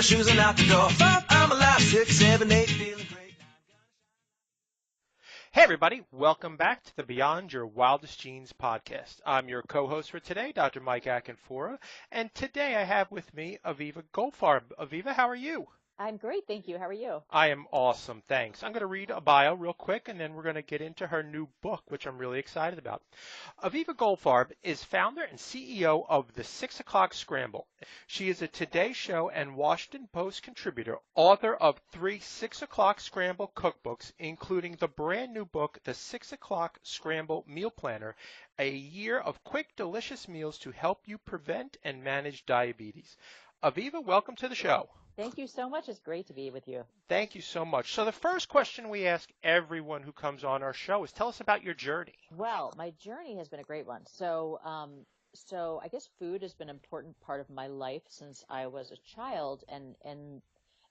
my shoes and out the door. 5, I'm alive. 6, 7, 8, feeling great. Hey everybody, welcome back to the Beyond Your Wildest Genes podcast. I'm your co-host for today, Dr. Mike Akinfora, and today I have with me Aviva Goldfarb. Aviva, how are you? I'm great, thank you. How are you? I am awesome, thanks. I'm going to read a bio real quick, and then we're going to get into her new book, which I'm really excited about. Aviva Goldfarb is founder and CEO of the 6 O'Clock Scramble. She is a Today Show and Washington Post contributor, author of 3 6 O'Clock Scramble cookbooks, including the brand new book, The 6 O'Clock Scramble Meal Planner, a year of quick, delicious meals to help you prevent and manage diabetes. Aviva, welcome to the show. Thank you so much. It's great to be with you. Thank you so much. So the first question we ask everyone who comes on our show is, tell us about your journey. Well, my journey has been a great one. So I guess food has been an important part of my life since I was a child. And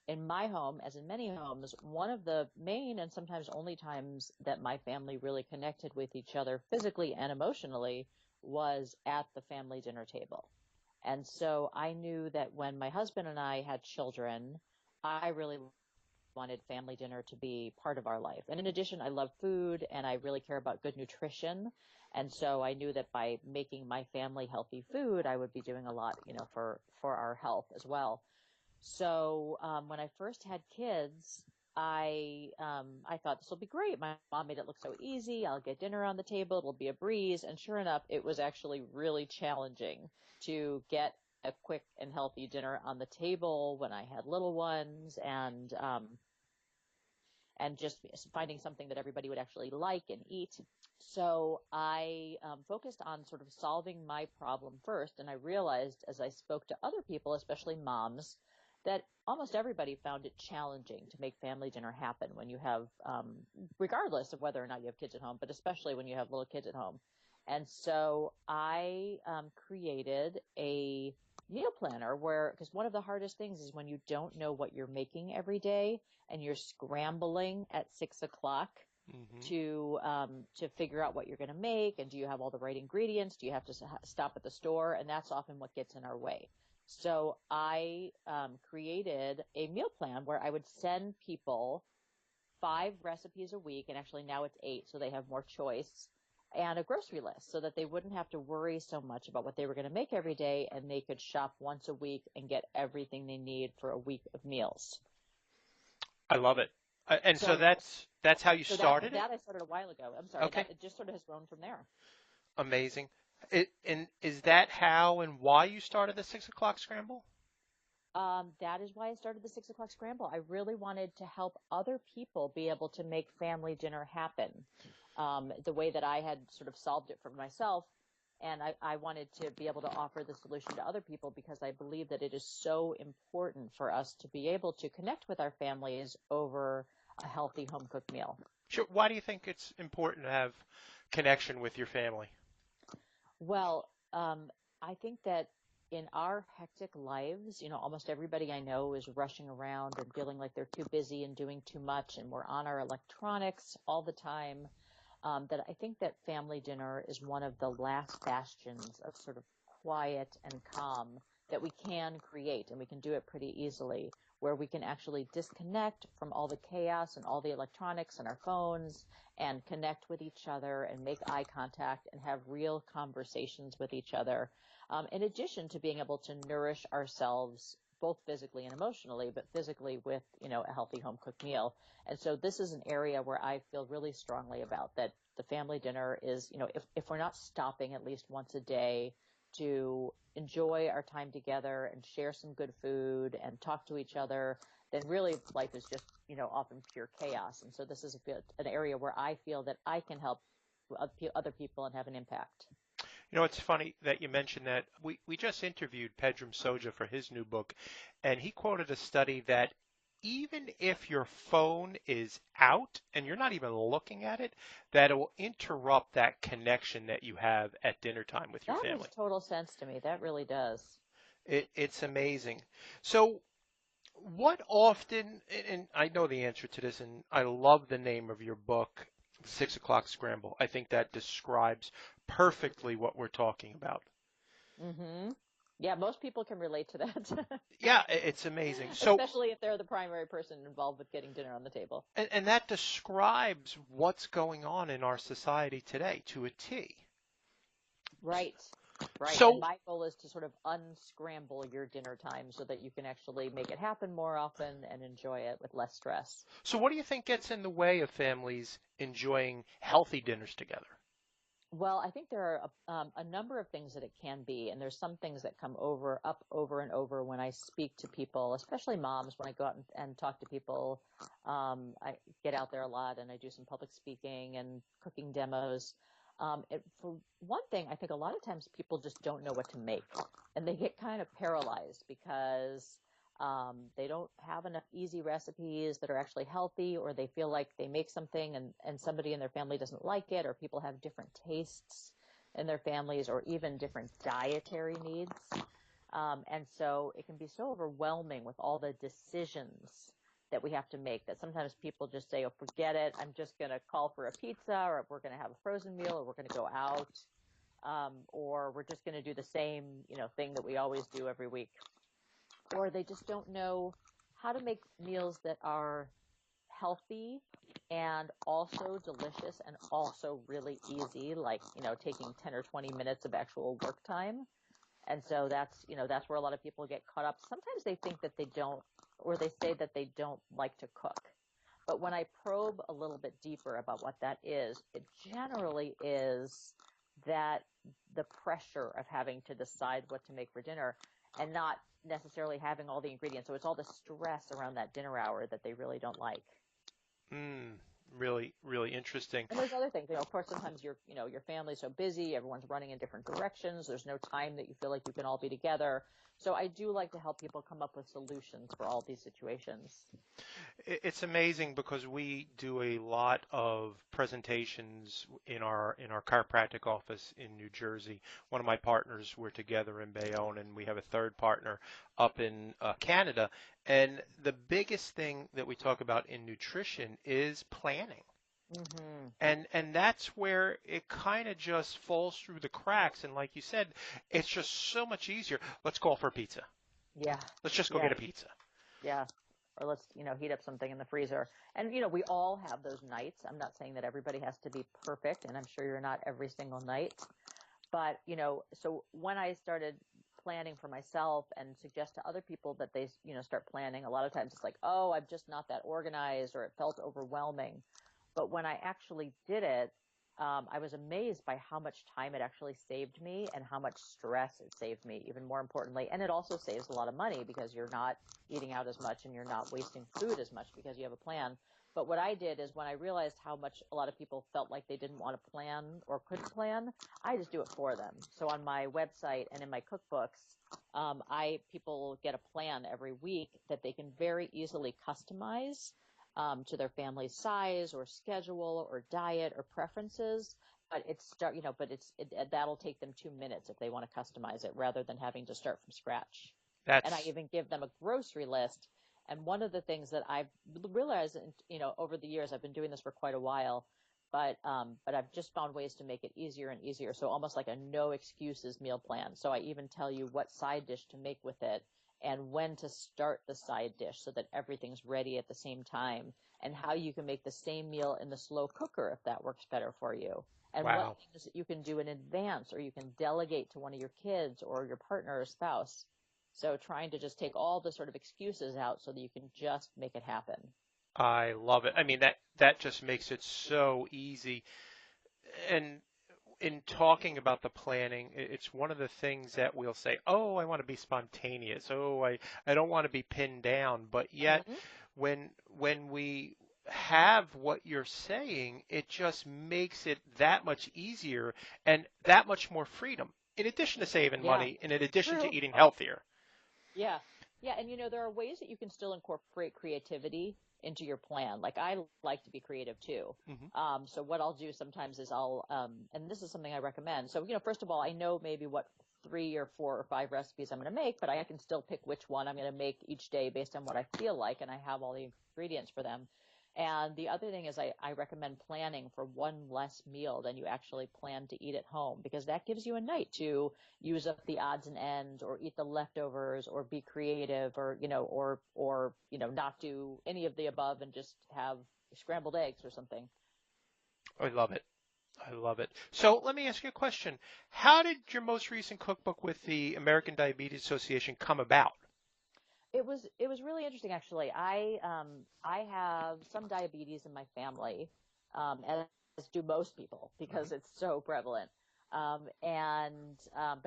in my home, as in many homes, one of the main and sometimes only times that my family really connected with each other physically and emotionally was at the family dinner table. And so I knew that when my husband and I had children, I really wanted family dinner to be part of our life. And in addition, I love food and I really care about good nutrition. And so I knew that by making my family healthy food, I would be doing a lot, for our health as well. So when I first had kids, I thought this will be great. My mom made it look so easy. I'll get dinner on the table. It'll be a breeze. And sure enough, it was actually really challenging to get a quick and healthy dinner on the table when I had little ones, and just finding something that everybody would actually like and eat. So I focused on sort of solving my problem first, and I realized as I spoke to other people, especially moms, that almost everybody found it challenging to make family dinner happen when you have, regardless of whether or not you have kids at home, but especially when you have little kids at home. And so I created a meal planner because one of the hardest things is when you don't know what you're making every day and you're scrambling at 6 o'clock to figure out what you're going to make, and do you have all the right ingredients? Do you have to stop at the store? And that's often what gets in our way. So I created a meal plan where I would send people 5 recipes a week, and actually now it's 8, so they have more choice, and a grocery list so that they wouldn't have to worry so much about what they were going to make every day, and they could shop once a week and get everything they need for a week of meals. I love it. And so that's how you started it? That I started a while ago. I'm sorry. Okay. It just sort of has grown from there. Amazing. And is that how and why you started the 6 O'Clock Scramble? That is why I started the 6 O'Clock Scramble. I really wanted to help other people be able to make family dinner happen the way that I had sort of solved it for myself. And I wanted to be able to offer the solution to other people because I believe that it is so important for us to be able to connect with our families over a healthy home-cooked meal. Sure. Why do you think it's important to have connection with your family? Well, I think that in our hectic lives, almost everybody I know is rushing around and feeling like they're too busy and doing too much, and we're on our electronics all the time. That I think that family dinner is one of the last bastions of sort of quiet and calm that we can create, and we can do it pretty easily, where we can actually disconnect from all the chaos and all the electronics and our phones and connect with each other and make eye contact and have real conversations with each other, in addition to being able to nourish ourselves both physically and emotionally, but physically with, a healthy home-cooked meal. And so this is an area where I feel really strongly about that the family dinner is, if we're not stopping at least once a day to enjoy our time together and share some good food and talk to each other, then really life is just, often pure chaos. And so this is an area where I feel that I can help other people and have an impact. It's funny that you mentioned that. We just interviewed Pedram Soja for his new book, and he quoted a study that even if your phone is out and you're not even looking at it, that it will interrupt that connection that you have at dinner time with your family. That makes total sense to me. That really does. It's amazing. So what often, and I know the answer to this, and I love the name of your book, 6 O'Clock Scramble. I think that describes perfectly what we're talking about. Mm-hmm. Yeah, most people can relate to that, Yeah, it's amazing. So, especially if they're the primary person involved with getting dinner on the table. and that describes what's going on in our society today to a T. Right. Right. And So, my goal is to sort of unscramble your dinner time so that you can actually make it happen more often and enjoy it with less stress. so what do you think gets in the way of families enjoying healthy dinners together? Well, I think there are a number of things that it can be, and there's some things that come up over and over when I speak to people, especially moms. When I go out and talk to people, I get out there a lot, and I do some public speaking and cooking demos. For one thing, I think a lot of times people just don't know what to make, and they get kind of paralyzed because they don't have enough easy recipes that are actually healthy, or they feel like they make something and somebody in their family doesn't like it, or people have different tastes in their families, or even different dietary needs. And so it can be so overwhelming with all the decisions that we have to make that sometimes people just say, oh, forget it. I'm just going to call for a pizza, or we're going to have a frozen meal, or we're going to go out, or we're just going to do the same, thing that we always do every week. Or they just don't know how to make meals that are healthy and also delicious and also really easy, like, taking 10 or 20 minutes of actual work time. And so that's where a lot of people get caught up. Sometimes they think that they don't, or they say that they don't like to cook. But when I probe a little bit deeper about what that is, it generally is that the pressure of having to decide what to make for dinner and not necessarily having all the ingredients. So it's all the stress around that dinner hour that they really don't like. Mm, really, really interesting. And there's other things. Of course, sometimes your family's so busy, everyone's running in different directions. There's no time that you feel like you can all be together. So I do like to help people come up with solutions for all these situations. It's amazing because we do a lot of presentations in our chiropractic office in New Jersey. One of my partners, we're together in Bayonne, and we have a third partner up in Canada. And the biggest thing that we talk about in nutrition is planning. Mm-hmm. And that's where it kind of just falls through the cracks. And like you said, it's just so much easier. Let's call for a pizza. Yeah. Let's just go Yeah. get a pizza. Yeah. Or let's, heat up something in the freezer. And, we all have those nights. I'm not saying that everybody has to be perfect, and I'm sure you're not every single night. But, so when I started planning for myself and suggest to other people that they, start planning, a lot of times it's like, oh, I'm just not that organized, or it felt overwhelming. But when I actually did it, I was amazed by how much time it actually saved me and how much stress it saved me, even more importantly. And it also saves a lot of money because you're not eating out as much and you're not wasting food as much because you have a plan. But what I did is when I realized how much a lot of people felt like they didn't want to plan or couldn't plan, I just do it for them. So on my website and in my cookbooks, people get a plan every week that they can very easily customize to their family's size or schedule or diet or preferences. But that'll take them 2 minutes if they want to customize it rather than having to start from scratch. And I That's even give them a grocery list. And one of the things that I've realized, over the years, I've been doing this for quite a while, but I've just found ways to make it easier and easier. So almost like a no excuses meal plan. So I even tell you what side dish to make with it and when to start the side dish so that everything's ready at the same time, and how you can make the same meal in the slow cooker if that works better for you, and what wow. things that you can do in advance, or you can delegate to one of your kids or your partner or spouse. So trying to just take all the sort of excuses out so that you can just make it happen. I love it. I mean, that just makes it so easy. And in talking about the planning, it's one of the things that we'll say, oh, I want to be spontaneous. Oh, I don't want to be pinned down. But yet, Mm-hmm. when we have what you're saying, it just makes it that much easier and that much more freedom. In addition to saving Yeah, money, and in addition to true. eating healthier. Yeah. Yeah. And there are ways that you can still incorporate creativity into your plan. Like I like to be creative too. Hmm. So what I'll do sometimes is and this is something I recommend. So, first of all, I know maybe what 3 or 4 or 5 recipes I'm going to make, but I can still pick which one I'm going to make each day based on what I feel like. And I have all the ingredients for them. And the other thing is I recommend planning for one less meal than you actually plan to eat at home, because that gives you a night to use up the odds and ends or eat the leftovers or be creative or, not do any of the above and just have scrambled eggs or something. I love it. I love it. So let me ask you a question. How did your most recent cookbook with the American Diabetes Association come about? It was really interesting, actually. I have some diabetes in my family, as do most people, because it's so prevalent. But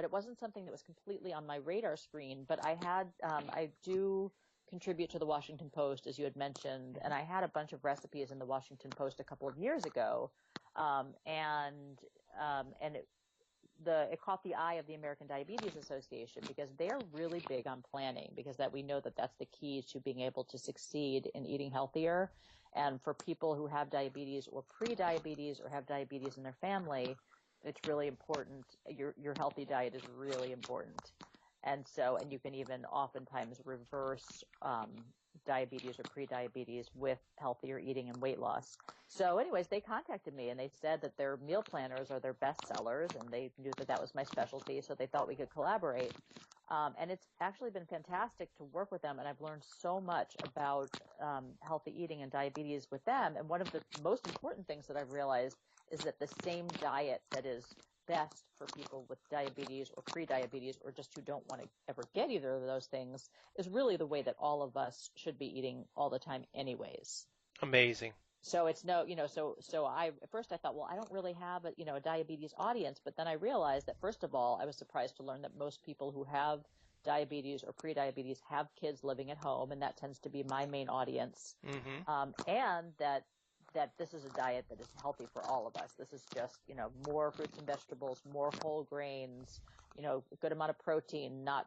it wasn't something that was completely on my radar screen. But I do contribute to the Washington Post, as you had mentioned, and I had a bunch of recipes in the Washington Post a couple of years ago, and it caught the eye of the American Diabetes Association, because they're really big on planning, because we know that that's the key to being able to succeed in eating healthier. And for people who have diabetes or pre-diabetes or have diabetes in their family, it's really important. Your healthy diet is really important. And you can even oftentimes reverse diabetes or pre-diabetes with healthier eating and weight loss. So anyways, they contacted me and they said that their meal planners are their best sellers, and they knew that was my specialty, so they thought we could collaborate. And it's actually been fantastic to work with them, and I've learned so much about healthy eating and diabetes with them. And one of the most important things that I've realized is that the same diet that is best for people with diabetes or pre-diabetes, or just who don't want to ever get either of those things, is really the way that all of us should be eating all the time anyways. Amazing. So it's at first I thought, well, I don't really have a diabetes audience, but then I realized that, first of all, I was surprised to learn that most people who have diabetes or pre-diabetes have kids living at home, and that tends to be my main audience. And that this is a diet that is healthy for all of us. This is just, more fruits and vegetables, more whole grains, a good amount of protein, not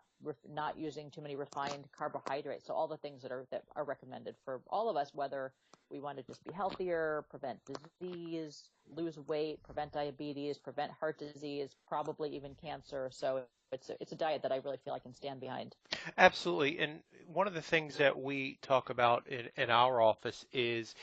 using too many refined carbohydrates. So all the things that are recommended for all of us, whether we want to just be healthier, prevent disease, lose weight, prevent diabetes, prevent heart disease, probably even cancer. So it's a diet that I really feel I can stand behind. Absolutely. And one of the things that we talk about in our office is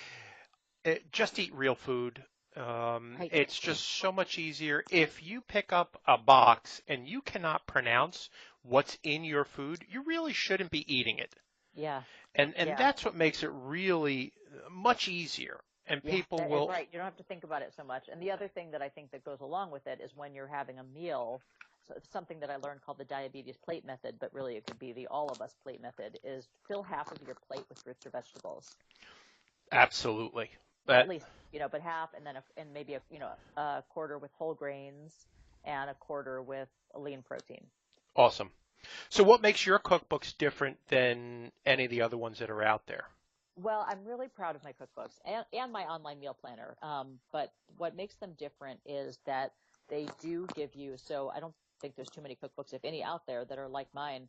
just eat real food. Right. It's just so much easier. If you pick up a box and you cannot pronounce what's in your food, you really shouldn't be eating it. Yeah. And Yeah. that's what makes it really much easier. And people will. Right. You don't have to think about it so much. And the other thing that I think that goes along with it is when you're having a meal. So it's something that I learned called the diabetes plate method, but really it could be the all of us plate method, is fill half of your plate with fruits or vegetables. Absolutely. At least, but half, and then maybe a quarter with whole grains and a quarter with lean protein. Awesome. So what makes your cookbooks different than any of the other ones that are out there? Well, I'm really proud of my cookbooks and my online meal planner. But what makes them different is that they do give you, so I don't think there's too many cookbooks, if any, out there that are like mine.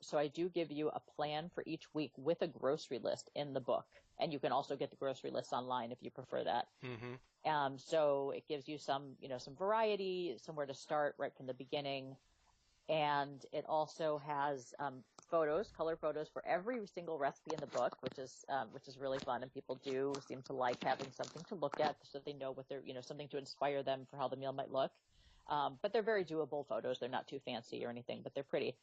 So I do give you a plan for each week with a grocery list in the book. And you can also get the grocery list online if you prefer that. So it gives you some variety, somewhere to start right from the beginning. And it also has color photos for every single recipe in the book, which is really fun. And people do seem to like having something to look at, so they know what they're, something to inspire them for how the meal might look. But they're very doable photos. They're not too fancy or anything, but they're pretty.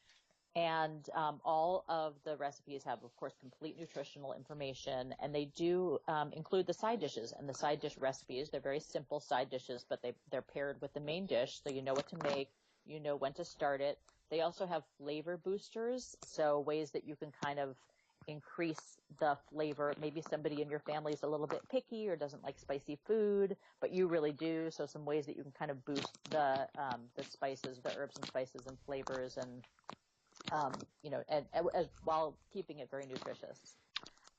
And all of the recipes have, of course, complete nutritional information, and they do include the side dishes and the side dish recipes. They're very simple side dishes, but they're paired with the main dish, so you know what to make, you know when to start it. They also have flavor boosters, so ways that you can kind of increase the flavor. Maybe somebody in your family is a little bit picky or doesn't like spicy food, but you really do. So some ways that you can kind of boost the spices, the herbs and spices and flavors, and while keeping it very nutritious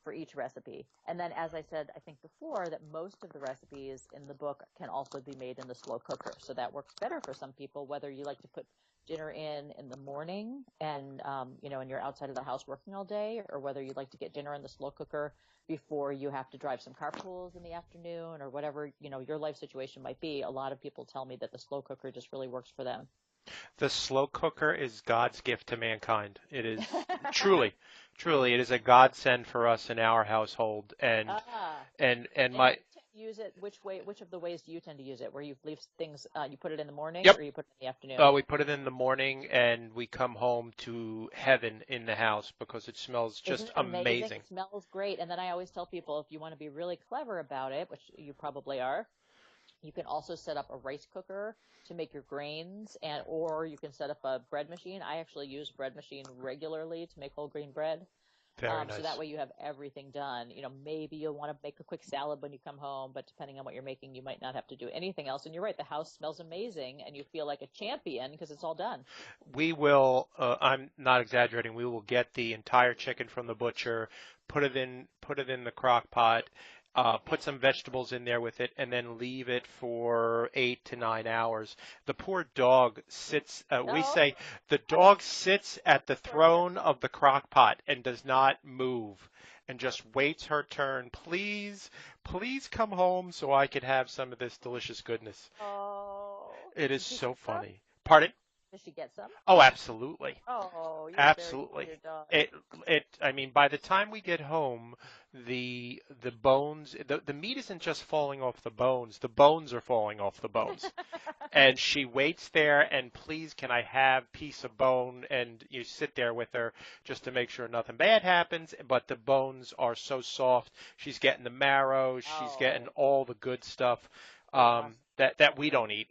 for each recipe. And then, as I said, I think before, that most of the recipes in the book can also be made in the slow cooker. So that works better for some people, whether you like to put dinner in the morning and, and you're outside of the house working all day, or whether you'd like to get dinner in the slow cooker before you have to drive some carpools in the afternoon, or whatever, your life situation might be. A lot of people tell me that the slow cooker just really works for them. The slow cooker is God's gift to mankind. It is truly, truly, it is a godsend for us in our household. Ah, And and you my tend to use it which way? Which of the ways do you tend to use it? Where you leave things, you put it in the morning Yep. or you put it in the afternoon? We put it in the morning and we come home to heaven in the house because it smells Isn't just it amazing? amazing. It smells great. And then I always tell people if you want to be really clever about it, which you probably are, you can also set up a rice cooker to make your grains and or you can set up a bread machine. I actually use a bread machine regularly to make whole grain bread. Very So that nice. way you have everything done. Maybe you'll want to make a quick salad when you come home, but depending on what you're making, you might not have to do anything else. And you're right, the house smells amazing and you feel like a champion because it's all done. We will, I'm not exaggerating, we will get the entire chicken from the butcher, put it in the crock pot, put some vegetables in there with it, and then leave it for 8 to 9 hours. The poor dog sits, we Oh, say the dog sits at the throne of the crock pot and does not move and just waits her turn. Please, please come home so I can have some of this delicious goodness. oh. It is Does she so get some? funny. Pardon? Does she get some? Oh, absolutely. Oh, you're very good to Absolutely. your dog. It I mean by the time we get home, the bones the meat isn't just falling off the bones are falling off the bones. And she waits there and please can I have piece of bone, and you sit there with her just to make sure nothing bad happens, but the bones are so soft. She's getting the marrow, she's getting Oh, all the good stuff awesome. that we don't eat.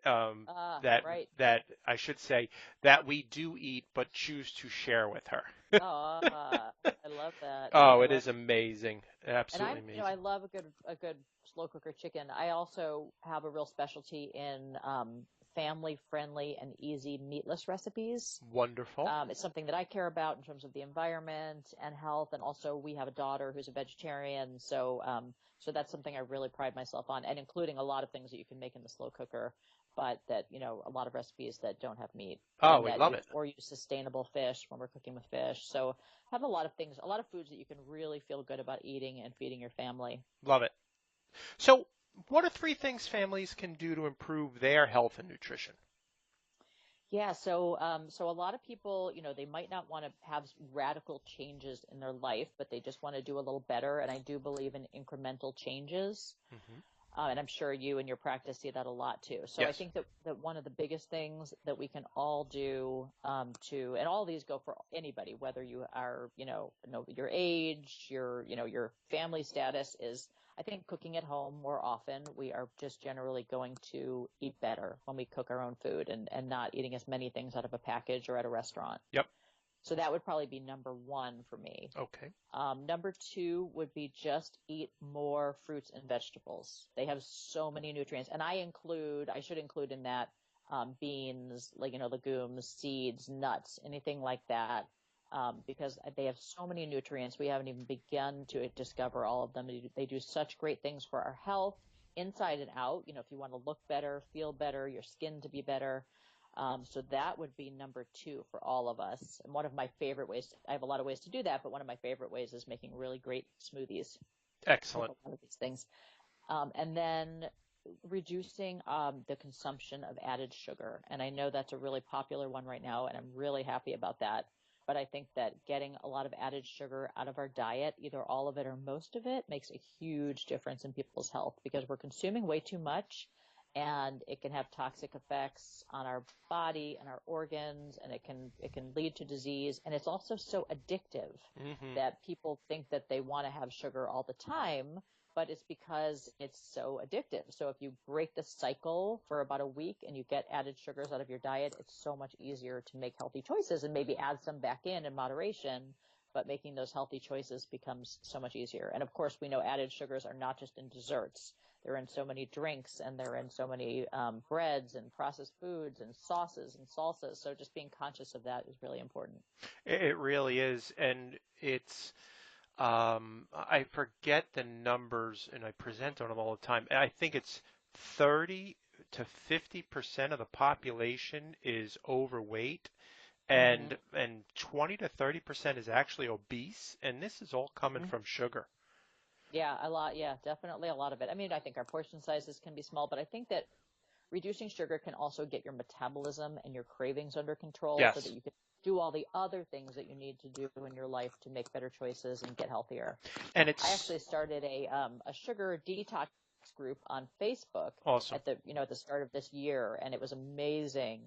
That Right. that I should say that we do eat but choose to share with her. Oh, I love that. Oh, I it love is amazing. And Absolutely I amazing. love a good slow cooker chicken. I also have a real specialty in family friendly and easy meatless recipes. Wonderful. It's something that I care about in terms of the environment and health, and also we have a daughter who's a vegetarian, so that's something I really pride myself on, and including a lot of things that you can make in the slow cooker, but that a lot of recipes that don't have meat, Oh, and we that love it. or use sustainable fish when we're cooking with fish. So have a lot of things, a lot of foods that you can really feel good about eating and feeding your family. Love it. So, what are three things families can do to improve their health and nutrition? Yeah, so a lot of people, they might not want to have radical changes in their life, but they just want to do a little better. And I do believe in incremental changes. Hmm. And I'm sure you in your practice see that a lot too. So I Yes. think that one of the biggest things that we can all do and all these go for anybody, whether you are, know your age, your family status is, I think cooking at home more often, we are just generally going to eat better when we cook our own food and not eating as many things out of a package or at a restaurant. Yep. So that would probably be number one for me. Okay. Number two would be just eat more fruits and vegetables. They have so many nutrients, and I should include in that beans, like legumes, seeds, nuts, anything like that, because they have so many nutrients. We haven't even begun to discover all of them. They do such great things for our health, inside and out. If you want to look better, feel better, your skin to be better. So that would be number two for all of us. And one of my favorite ways, I have a lot of ways to do that, but one of my favorite ways is making really great smoothies with Excellent. a lot of these things. And then reducing the consumption of added sugar. And I know that's a really popular one right now, and I'm really happy about that. But I think that getting a lot of added sugar out of our diet, either all of it or most of it, makes a huge difference in people's health because we're consuming way too much and it can have toxic effects on our body and our organs, and it can lead to disease. And it's also so addictive Hmm. that people think that they want to have sugar all the time, but it's because it's so addictive. So if you break the cycle for about a week and you get added sugars out of your diet, it's so much easier to make healthy choices and maybe add some back in moderation. But making those healthy choices becomes so much easier. And of course, we know added sugars are not just in desserts. They're in so many drinks, and they're in so many breads and processed foods and sauces and salsas. So just being conscious of that is really important. It really is, and it's I forget the numbers, and I present on them all the time. I think it's 30 to 50% of the population is overweight, Mm-hmm. and 20 to 30% is actually obese, and this is all coming Mm-hmm. from sugar. Yeah, a lot. Yeah, definitely a lot of it. I mean, I think our portion sizes can be small, but I think that reducing sugar can also get your metabolism and your cravings under control so that Yes. you can do all the other things that you need to do in your life to make better choices and get healthier. And I it's actually started a sugar detox group on Facebook awesome. at the start of this year, and it was amazing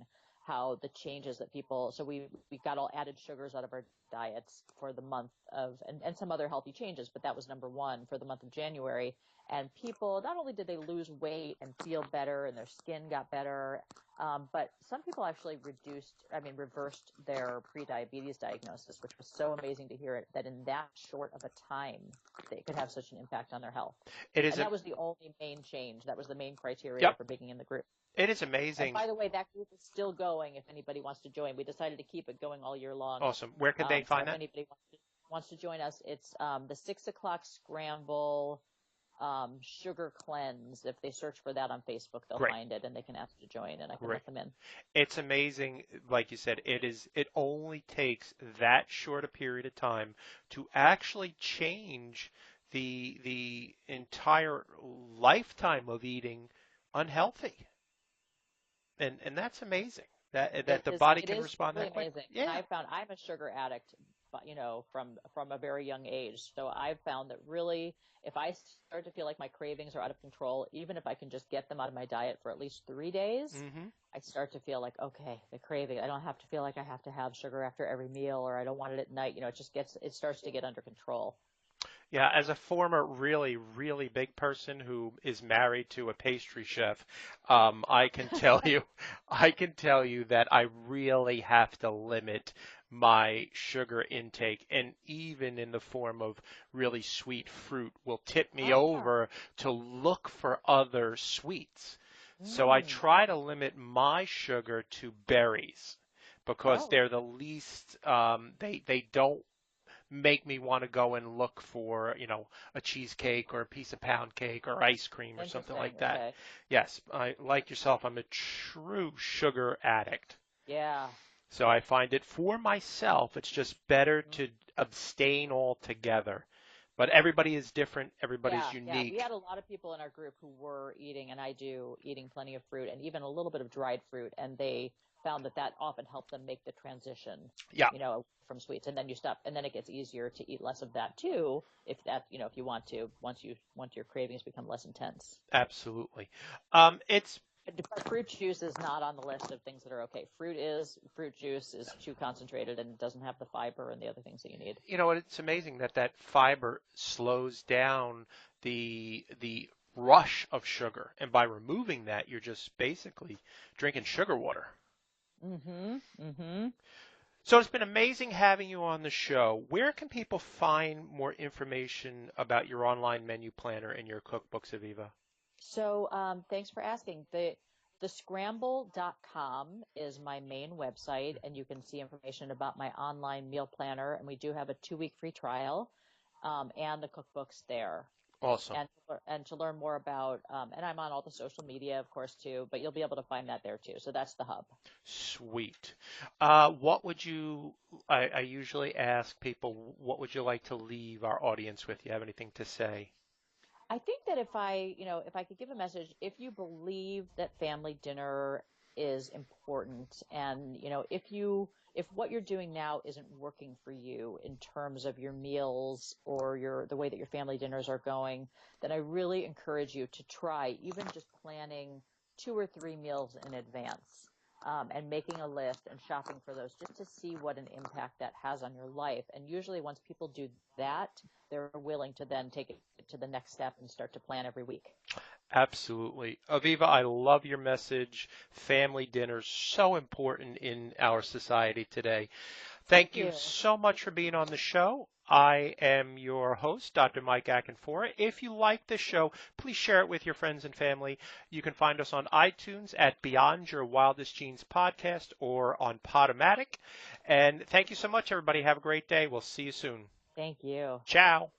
how the changes that people, so we got all added sugars out of our diets for the month of, and some other healthy changes, but that was number one for the month of January. And people, not only did they lose weight and feel better and their skin got better, but some people actually reversed their prediabetes diagnosis, which was so amazing to hear it, that in that short of a time, they could have such an impact on their health. It is And that was the only main change. That was the main criteria Yep. for being in the group. It is And amazing. by the way, that group is still going if anybody wants to join. We decided to keep it going all year long. Awesome. Where can they So find if that? anybody wants to join us, it's the 6 o'clock Scramble sugar cleanse. If they search for that on Facebook, they'll Great. find it, and they can ask to join, and I can Great. let them in. It's amazing, like you said, it only takes that short a period of time to actually change the entire lifetime of eating unhealthy. And that's amazing. That the body can respond really that quick. amazing. Yeah. I found I'm a sugar addict, but from a very young age. So I've found that really, if I start to feel like my cravings are out of control, even if I can just get them out of my diet for at least 3 days, Mm-hmm. I start to feel like, okay, the craving, I don't have to feel like I have to have sugar after every meal, or I don't want it at night. It starts to get under control. Yeah, as a former really, really big person who is married to a pastry chef, I can tell you that I really have to limit my sugar intake, and even in the form of really sweet fruit will tip me over to look for other sweets. So I try to limit my sugar to berries because they're the least, they don't make me want to go and look for, a cheesecake or a piece of pound cake or ice cream or something like that. Okay. Yes, like yourself, I'm a true sugar addict. Yeah. So I find it for myself, it's just better to abstain altogether. But everybody is different. Everybody's Yeah. unique. We had a lot of people in our group who were eating, and I do, eating plenty of fruit and even a little bit of dried fruit, and they found that often helped them make the transition, Yeah. from sweets. And then you stop, and then it gets easier to eat less of that too, if you want to, once your cravings become less intense. Absolutely. It's But fruit juice is not on the list of things that are okay. Fruit juice is too concentrated and doesn't have the fiber and the other things that you need. it's amazing that fiber slows down the rush of sugar, and by removing that, you're just basically drinking sugar water. So it's been amazing having you on the show. Where can people find more information about your online menu planner and your cookbooks, Aviva? So thanks for asking. The SCRAMBLE.com is my main website, and you can see information about my online meal planner, and we do have a 2-week free trial, and the cookbooks there. Awesome. And to learn more about, and I'm on all the social media, of course, too, but you'll be able to find that there, too. So that's the hub. Sweet. What would I usually ask people, what would you like to leave our audience with? You have anything to say? I think that if I could give a message, if you believe that family dinner is important, and, if what you're doing now isn't working for you in terms of your meals or the way that your family dinners are going, then I really encourage you to try even just planning 2 or 3 meals in advance, and making a list and shopping for those, just to see what an impact that has on your life. And usually once people do that, they're willing to then take it to the next step and start to plan every week. Absolutely. Aviva, I love your message. Family dinners, so important in our society today. Thank you so much for being on the show. I am your host, Dr. Mike Akinfora. If you like this show, please share it with your friends and family. You can find us on iTunes at Beyond Your Wildest Genes podcast or on Podomatic. And thank you so much, everybody. Have a great day. We'll see you soon. Thank you. Ciao.